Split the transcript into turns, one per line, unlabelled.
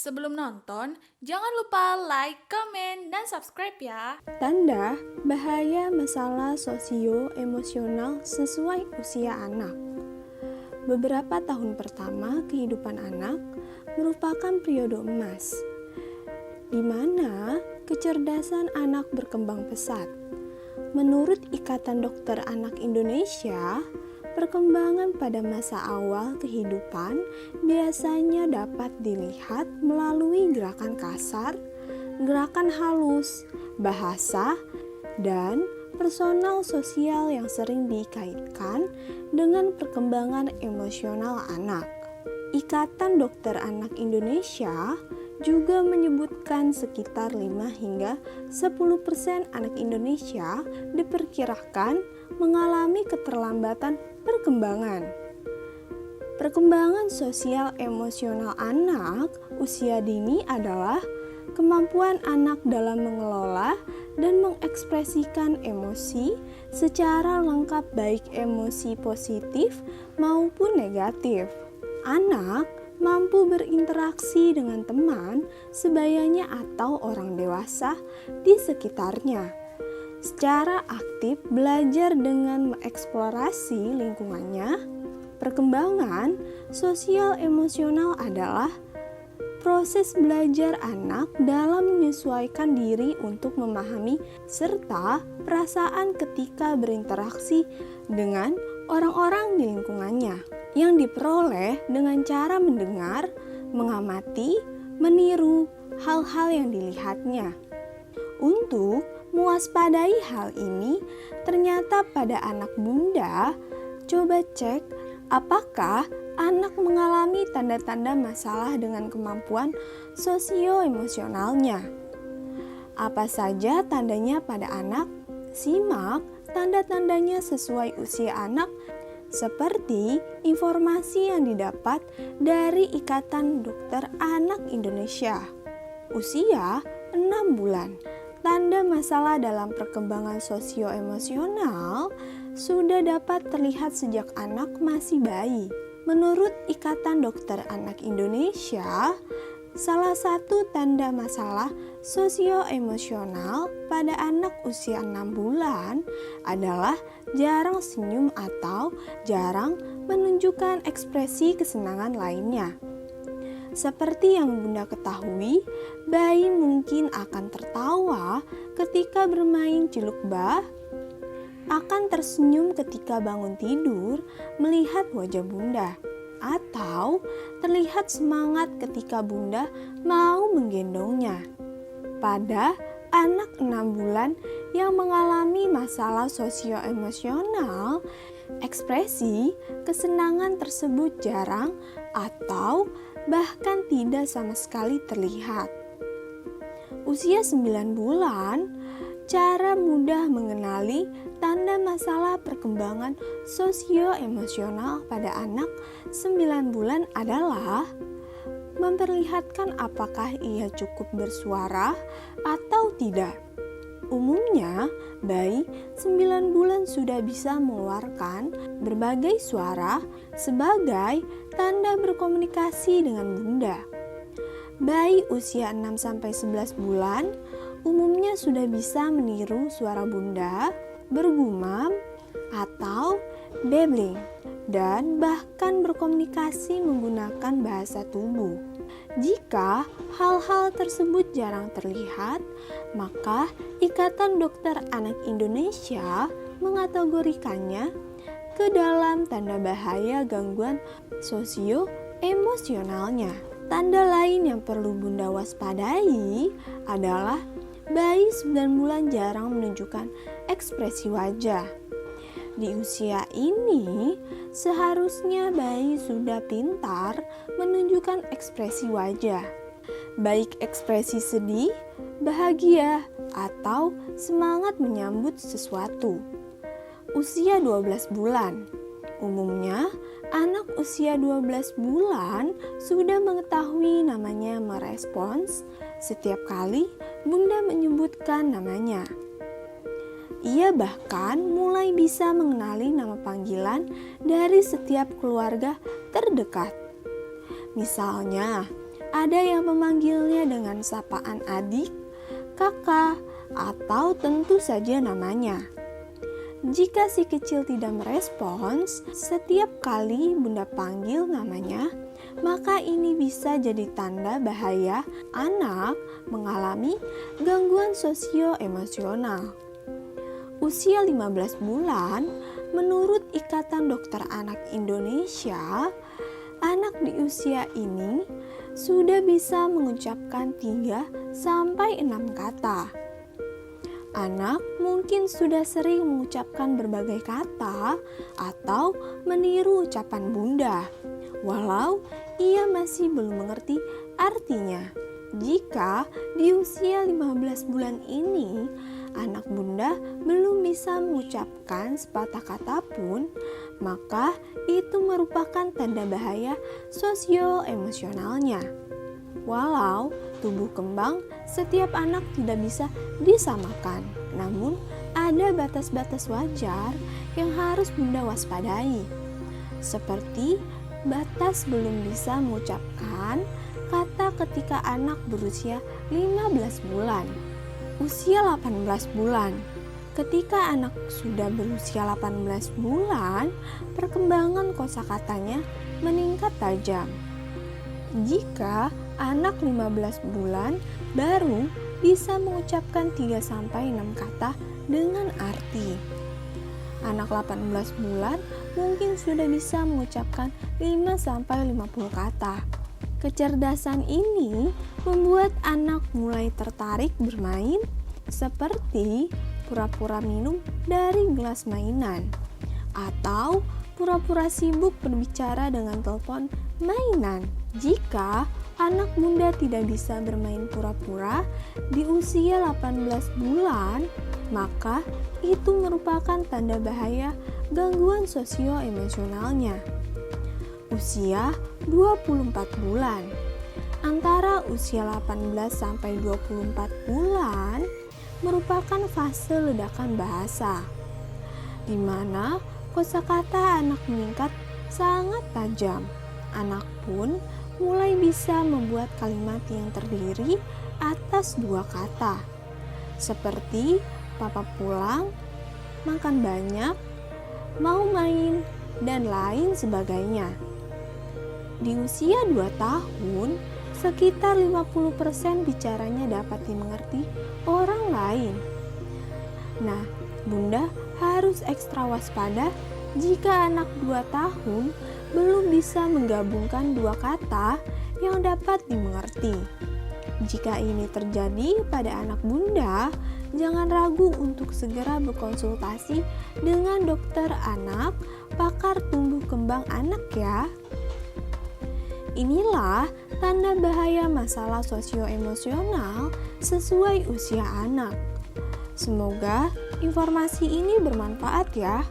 Sebelum nonton, jangan lupa like, komen, dan subscribe ya.
Tanda bahaya masalah sosio-emosional sesuai usia anak. Beberapa tahun pertama kehidupan anak merupakan periode emas, di mana kecerdasan anak berkembang pesat. Menurut Ikatan Dokter Anak Indonesia, perkembangan pada masa awal kehidupan biasanya dapat dilihat melalui gerakan kasar, gerakan halus, bahasa, dan personal sosial yang sering dikaitkan dengan perkembangan emosional anak. Ikatan Dokter Anak Indonesia juga menyebutkan sekitar 5 hingga 10% anak Indonesia diperkirakan mengalami keterlambatan perkembangan. Perkembangan sosial emosional anak usia dini adalah kemampuan anak dalam mengelola dan mengekspresikan emosi secara lengkap, baik emosi positif maupun negatif. Anak mampu berinteraksi dengan teman sebayanya atau orang dewasa di sekitarnya. Secara aktif belajar dengan mengeksplorasi lingkungannya. Perkembangan sosial emosional adalah proses belajar anak dalam menyesuaikan diri untuk memahami serta perasaan ketika berinteraksi dengan orang-orang di lingkungannya, yang diperoleh dengan cara mendengar, mengamati, meniru hal-hal yang dilihatnya. Untuk mewaspadai hal ini, ternyata pada anak bunda, coba cek apakah anak mengalami tanda-tanda masalah dengan kemampuan sosio-emosionalnya. Apa saja tandanya pada anak? Simak tanda-tandanya sesuai usia anak seperti informasi yang didapat dari Ikatan Dokter Anak Indonesia. Usia 6 bulan. Tanda masalah dalam perkembangan sosio-emosional sudah dapat terlihat sejak anak masih bayi. Menurut Ikatan Dokter Anak Indonesia, salah satu tanda masalah sosio-emosional pada anak usia 6 bulan adalah jarang senyum atau jarang menunjukkan ekspresi kesenangan lainnya. Seperti yang Bunda ketahui, bayi mungkin akan tertawa ketika bermain ciluk bah, akan tersenyum ketika bangun tidur melihat wajah Bunda, atau terlihat semangat ketika Bunda mau menggendongnya. Pada anak 6 bulan yang mengalami masalah sosio-emosional, ekspresi kesenangan tersebut jarang atau bahkan tidak sama sekali terlihat. Usia 9 bulan, cara mudah mengenali tanda masalah perkembangan sosio-emosional pada anak 9 bulan adalah memperlihatkan apakah ia cukup bersuara atau tidak. Umumnya, bayi 9 bulan sudah bisa mengeluarkan berbagai suara sebagai tanda berkomunikasi dengan Bunda. Bayi usia 6-11 bulan umumnya sudah bisa meniru suara Bunda, bergumam, atau babbling, dan bahkan berkomunikasi menggunakan bahasa tubuh. Jika hal-hal tersebut jarang terlihat, maka Ikatan Dokter Anak Indonesia mengategorikannya ke dalam tanda bahaya gangguan sosio-emosionalnya. Tanda lain yang perlu Bunda waspadai adalah bayi 9 bulan jarang menunjukkan ekspresi wajah. Di usia ini, seharusnya bayi sudah pintar menunjukkan ekspresi wajah, baik ekspresi sedih, bahagia, atau semangat menyambut sesuatu. Usia 12 bulan. Umumnya, anak usia 12 bulan sudah mengetahui namanya merespons setiap kali Bunda menyebutkan namanya. Ia bahkan mulai bisa mengenali nama panggilan dari setiap keluarga terdekat. Misalnya, Ada yang memanggilnya dengan sapaan adik, kakak, atau tentu saja namanya. Jika si kecil tidak merespons setiap kali bunda panggil namanya, maka ini bisa jadi tanda bahaya anak mengalami gangguan sosio-emosional. Usia 15 bulan, menurut Ikatan Dokter Anak Indonesia, anak di usia ini sudah bisa mengucapkan 3 sampai 6 kata. Anak mungkin sudah sering mengucapkan berbagai kata atau meniru ucapan bunda, walau ia masih belum mengerti artinya. Jika di usia 15 bulan ini anak bunda belum bisa mengucapkan sepatah kata pun, maka itu merupakan tanda bahaya sosio-emosionalnya. Walau tubuh kembang setiap anak tidak bisa disamakan, namun ada batas-batas wajar yang harus bunda waspadai, seperti batas belum bisa mengucapkan kata ketika anak berusia 15 bulan. Usia 18 bulan. Ketika anak sudah berusia 18 bulan, perkembangan kosakatanya meningkat tajam. Jika anak 15 bulan baru bisa mengucapkan 3-6 kata dengan arti. Anak 18 bulan mungkin sudah bisa mengucapkan 5-50 kata. Kecerdasan ini membuat anak mulai tertarik bermain, seperti pura-pura minum dari gelas mainan atau pura-pura sibuk berbicara dengan telepon mainan. Jika anak bunda tidak bisa bermain pura-pura di usia 18 bulan, maka itu merupakan tanda bahaya gangguan sosio-emosionalnya. Usia 24 bulan. Antara usia 18 sampai 24 bulan merupakan fase ledakan bahasa, di mana kosakata anak meningkat sangat tajam. Anak pun mulai bisa membuat kalimat yang terdiri atas 2 kata, seperti papa pulang, makan banyak, mau main, dan lain sebagainya. Di usia 2 tahun, sekitar 50% bicaranya dapat dimengerti orang lain. Nah, bunda harus ekstra waspada jika anak 2 tahun belum bisa menggabungkan 2 kata yang dapat dimengerti. Jika ini terjadi pada anak bunda, jangan ragu untuk segera berkonsultasi dengan dokter anak, pakar tumbuh kembang anak ya. Inilah tanda bahaya masalah sosio-emosional sesuai usia anak. Semoga informasi ini bermanfaat ya.